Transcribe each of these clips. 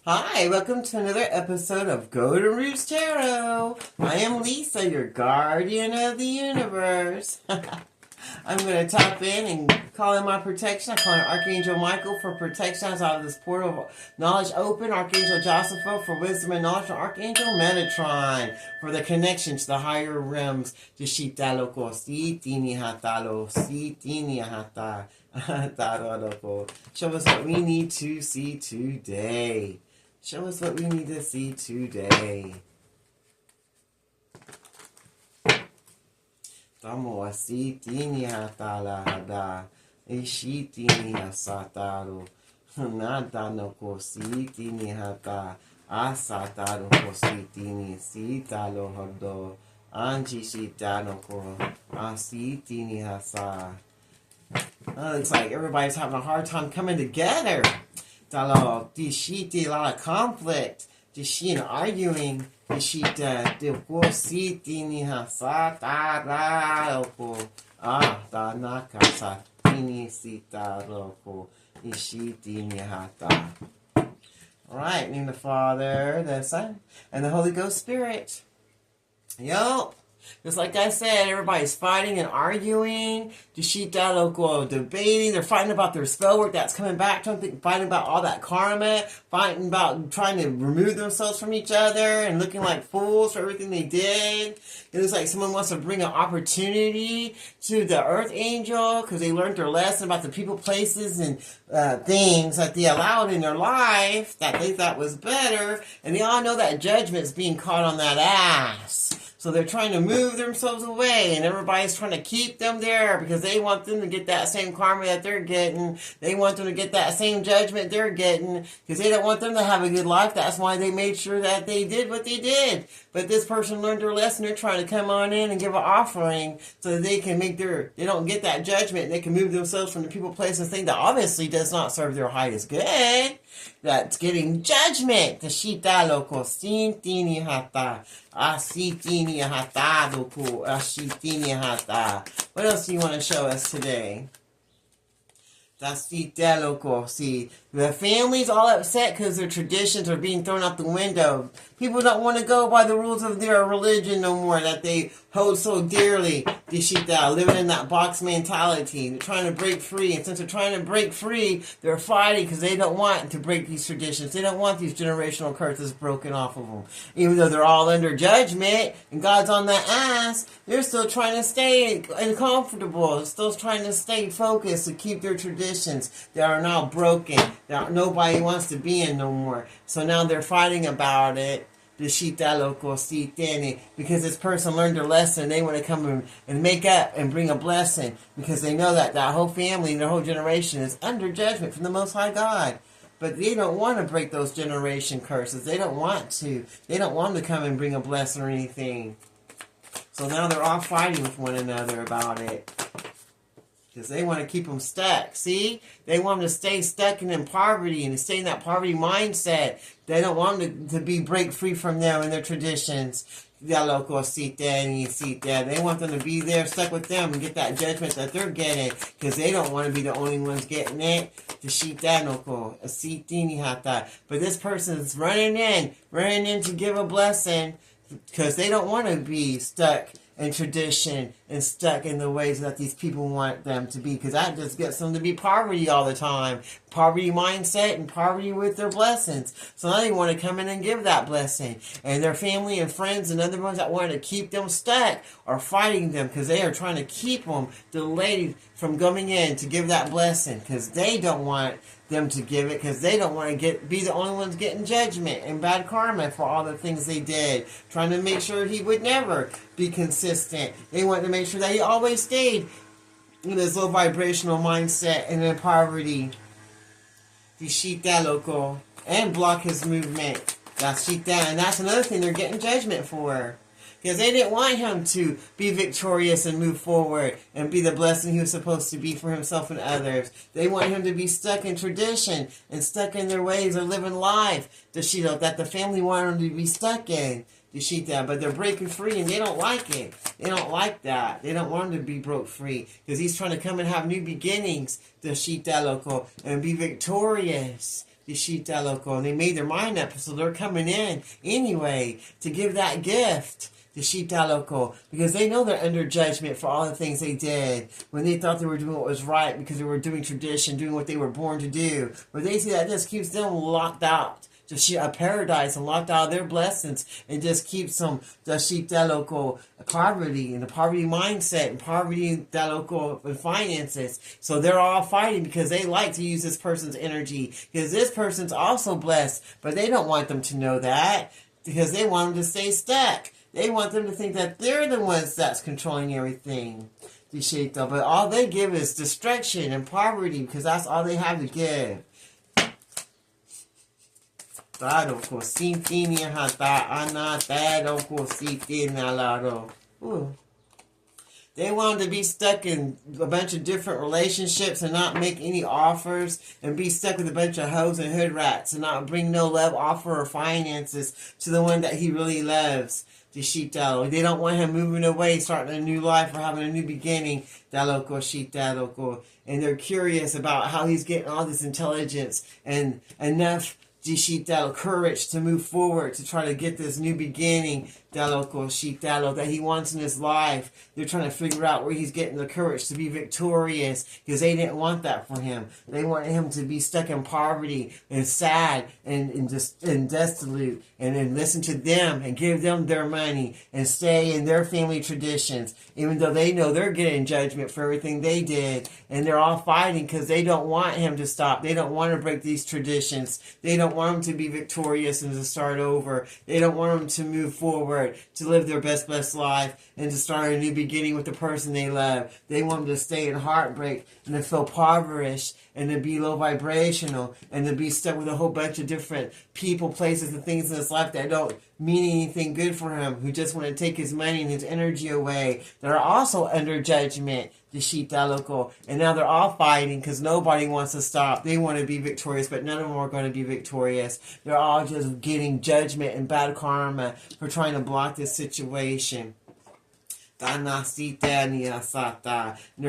Hi, welcome to another episode of Golden Roots Tarot. I am Lisa, your guardian of the universe. I'm going to tap in and call in my protection. I call in Archangel Michael for protection out of this portal of knowledge open. Archangel Joseph for wisdom and knowledge. And Archangel Metatron for the connection to the higher realms. Dishita loko si tini hatalo si tini hata. Show us what we need to see today. Show us what we need to see today. Tamo asitini hatala hada. Ishitini hasataro. Nada no kositini hata. Asataro kositini sitalo hodo. Anji shitano ko. Asitini hasa. Looks like everybody's having a hard time coming together. A lot of conflict. Dishina arguing. Dishita depositi ni hasata roko. Da nakasa tini sita roko. Ishiti ni hata. Alright, in the name of the Father, the Son, and the Holy Ghost Spirit. Yo! Just like I said, everybody's fighting and arguing, debating, they're fighting about their spell work that's coming back to them, fighting about all that karma, fighting about trying to remove themselves from each other and looking like fools for everything they did. It looks like someone wants to bring an opportunity to the Earth Angel because they learned their lesson about the people, places, and things that they allowed in their life that they thought was better, and they all know that judgment's being caught on that ass. So they're trying to move themselves away, and everybody's trying to keep them there because they want them to get that same karma that they're getting. They want them to get that same judgment they're getting because they don't want them to have a good life. That's why they made sure that they did what they did. But this person learned their lesson. They're trying to come on in and give an offering so that they can they don't get that judgment. And they can move themselves from the people, places, thing that obviously does not serve their highest good. That's getting judgment. The shita loko sintini hata. Asitini hata loko ashitini hata. What else do you want to show us today? See, the family's all upset because their traditions are being thrown out the window. People don't want to go by the rules of their religion no more that they hold so dearly. Living in that box mentality. They're trying to break free. And since they're trying to break free, they're fighting because they don't want to break these traditions. They don't want these generational curses broken off of them. Even though they're all under judgment and God's on that ass, they're still trying to stay uncomfortable. Still trying to stay focused to keep their traditions that are now broken. That nobody wants to be in no more. So now they're fighting about it. Because this person learned their lesson, they want to come and make up and bring a blessing because they know that that whole family, their whole generation is under judgment from the Most High God. But they don't want to break those generation curses. They don't want to. They don't want to come and bring a blessing or anything. So now they're all fighting with one another about it. Because they want to keep them stuck. See? They want them to stay stuck in poverty and to stay in that poverty mindset. They don't want them to break free from them and their traditions. They want them to be there, stuck with them, and get that judgment that they're getting. Because they don't want to be the only ones getting it. But this person's running in to give a blessing. Because they don't want to be stuck in tradition and stuck in the ways that these people want them to be, because that just gets them to be poverty all the time. Poverty mindset and poverty with their blessings. So now they want to come in and give that blessing. And their family and friends and other ones that want to keep them stuck are fighting them because they are trying to keep them delayed from coming in to give that blessing because they don't want them to give it because they don't want to be the only ones getting judgment and bad karma for all the things they did. Trying to make sure he would never be consistent. They want to make sure that he always stayed in this low vibrational mindset and in poverty. And block his movement. And that's another thing they're getting judgment for. Because they didn't want him to be victorious and move forward and be the blessing he was supposed to be for himself and others. They want him to be stuck in tradition and stuck in their ways of living life that the family wanted him to be stuck in. But they're breaking free and they don't like it. They don't like that. They don't want him to be broke free because he's trying to come and have new beginnings, and be victorious. Ishita loco. And they made their mind up, so they're coming in anyway to give that gift. The Shita loco, because they know they're under judgment for all the things they did when they thought they were doing what was right because they were doing tradition, doing what they were born to do. But they see that just keeps them locked out to a paradise and locked out of their blessings and just keeps them the Shita loco poverty and the poverty mindset and poverty that local finances. So they're all fighting because they like to use this person's energy because this person's also blessed, but they don't want them to know that because they want them to stay stuck. They want them to think that they're the ones that's controlling everything. But all they give is destruction and poverty because that's all they have to give. Ooh. They wanted to be stuck in a bunch of different relationships and not make any offers and be stuck with a bunch of hoes and hood rats and not bring no love offer or finances to the one that he really loves. The Shita. They don't want him moving away, starting a new life or having a new beginning. And they're curious about how he's getting all this intelligence and enough courage to move forward to try to get this new beginning that he wants in his life. They're trying to figure out where he's getting the courage to be victorious because they didn't want that for him. They wanted him to be stuck in poverty and sad and desolate and listen to them and give them their money and stay in their family traditions even though they know they're getting judgment for everything they did, and they're all fighting because they don't want him to stop. They don't want to break these traditions. They don't want him to be victorious and to start over. They don't want him to move forward, to live their best blessed life, and to start a new beginning with the person they love. They want him to stay in heartbreak and to feel impoverished and to be low vibrational and to be stuck with a whole bunch of different people, places, and things in his life that don't mean anything good for him, who just want to take his money and his energy away, that are also under judgment, the Shita local. And now they're all fighting because nobody wants to stop. They want to be victorious, but none of them are going to be victorious. They're all just getting judgment and bad karma for trying to block this situation. And they're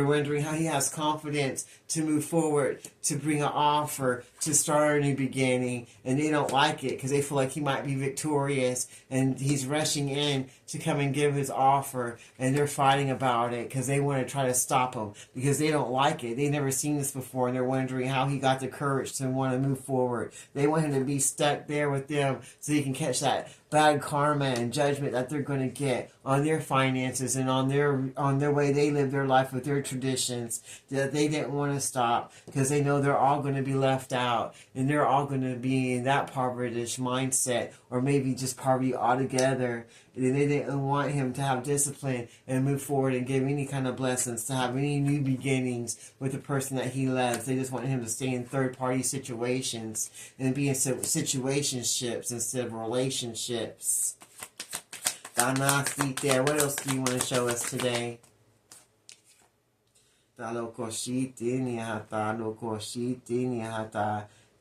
wondering how he has confidence to move forward, to bring an offer, to start a new beginning, and they don't like it because they feel like he might be victorious, and he's rushing in to come and give his offer, and they're fighting about it because they want to try to stop him because they don't like it. They've never seen this before, and they're wondering how he got the courage to want to move forward. They want him to be stuck there with them so he can catch that bad karma and judgment that they're going to get on their finances and on their way they live their life with their traditions, that they didn't want to stop because they know they're all going to be left out and they're all going to be in that poverty mindset or maybe just poverty altogether. And they didn't want him to have discipline and move forward and give any kind of blessings, to have any new beginnings with the person that he loves. They just wanted him to stay in third-party situations and be in situationships instead of relationships. What else do you want to show us today?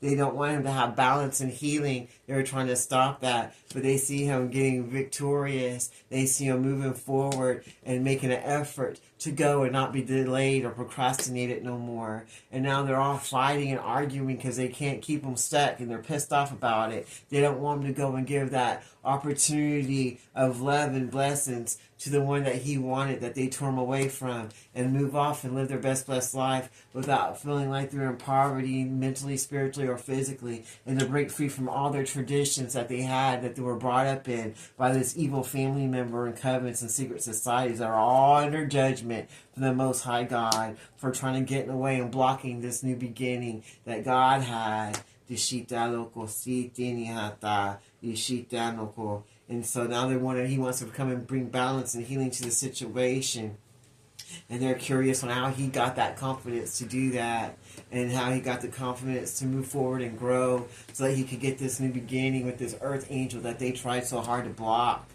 They don't want him to have balance and healing. They're trying to stop that. But they see him getting victorious. They see him moving forward and making an effort to go and not be delayed or procrastinated no more. And now they're all fighting and arguing because they can't keep him stuck and they're pissed off about it. They don't want him to go and give that opportunity of love and blessings to the one that he wanted, that they tore him away from, and move off and live their best blessed life without feeling like they're in poverty mentally, spiritually, or physically, and to break free from all their traditions that they had, that they were brought up in by this evil family member and covenants and secret societies that are all under judgment from the Most High God for trying to get in the way and blocking this new beginning that God had. And so now he wants to come and bring balance and healing to the situation. And they're curious on how he got that confidence to do that, and how he got the confidence to move forward and grow so that he could get this new beginning with this earth angel that they tried so hard to block.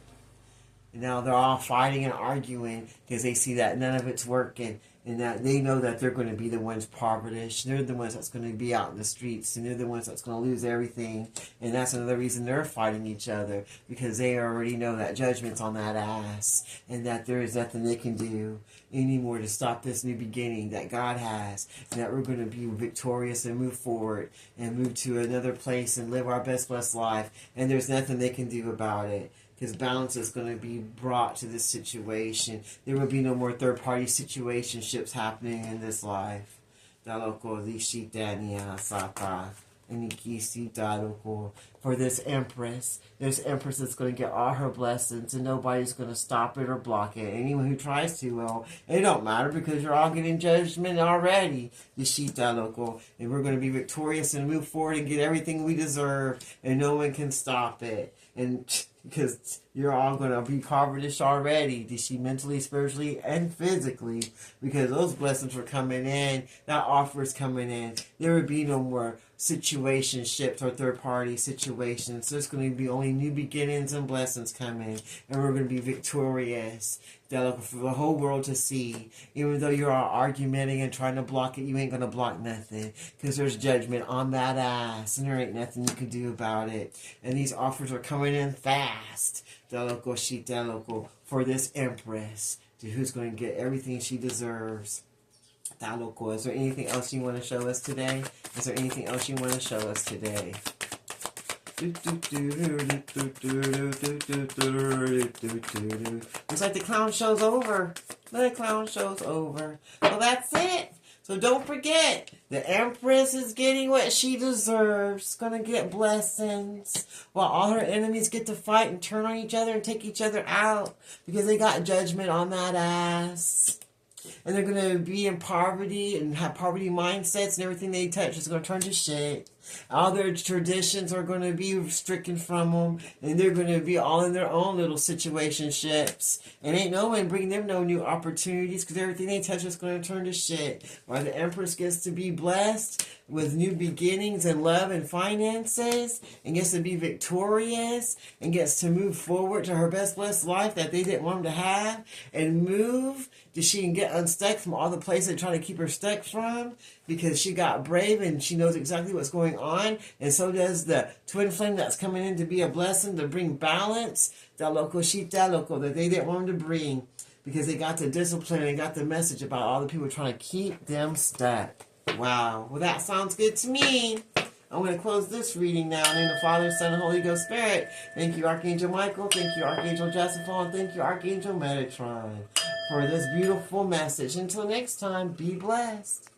And now they're all fighting and arguing because they see that none of it's working. and that they know that they're going to be the ones impoverished. They're the ones that's going to be out in the streets, and they're the ones that's going to lose everything. And that's another reason they're fighting each other, because they already know that judgment's on that ass, and that there is nothing they can do anymore to stop this new beginning that God has, and that we're going to be victorious and move forward and move to another place and live our best blessed life. And there's nothing they can do about it, because balance is going to be brought to this situation. There will be no more third-party situationships happening in this life. For this Empress, there's Empress that's going to get all her blessings, and nobody's going to stop it or block it. Anyone who tries to, well, it don't matter, because you're all getting judgment already. And we're going to be victorious and move forward and get everything we deserve, and no one can stop it. And because you're all going to be impoverished already, mentally, spiritually, and physically, because those blessings are coming in, that offer is coming in. There would be no more situationships or third-party situations. There's going to be only new beginnings and blessings coming, and we're going to be victorious. For the whole world to see. Even though you're all argumenting and trying to block it, you ain't going to block nothing, because there's judgment on that ass, and there ain't nothing you can do about it. And these offers are coming in fast. For this Empress, who's going to get everything she deserves. Is there anything else you want to show us today? Is there anything else you want to show us today? Looks like the clown show's over. The clown show's over. Well, that's it. So don't forget, the Empress is getting what she deserves. Gonna get blessings, while all her enemies get to fight and turn on each other and take each other out, because they got judgment on that ass. And they're going to be in poverty and have poverty mindsets, and everything they touch is going to turn to shit. All their traditions are going to be stricken from them, and they're going to be all in their own little situationships. And ain't no one bringing them no new opportunities, because everything they touch is going to turn to shit. While the Empress gets to be blessed with new beginnings and love and finances, and gets to be victorious, and gets to move forward to her best blessed life that they didn't want them to have, and move so she can get unstuck from all the places they try to keep her stuck from, because she got brave and she knows exactly what's going on, and so does the twin flame that's coming in to be a blessing, to bring balance, that they didn't want them to bring, because they got the discipline and got the message about all the people trying to keep them stuck. Wow. Well, that sounds good to me. I'm going to close this reading now in the Father, Son, and Holy Ghost Spirit. Thank you, Archangel Michael. Thank you, Archangel Joseph. Thank you, Archangel Metatron, for this beautiful message. Until next time, be blessed.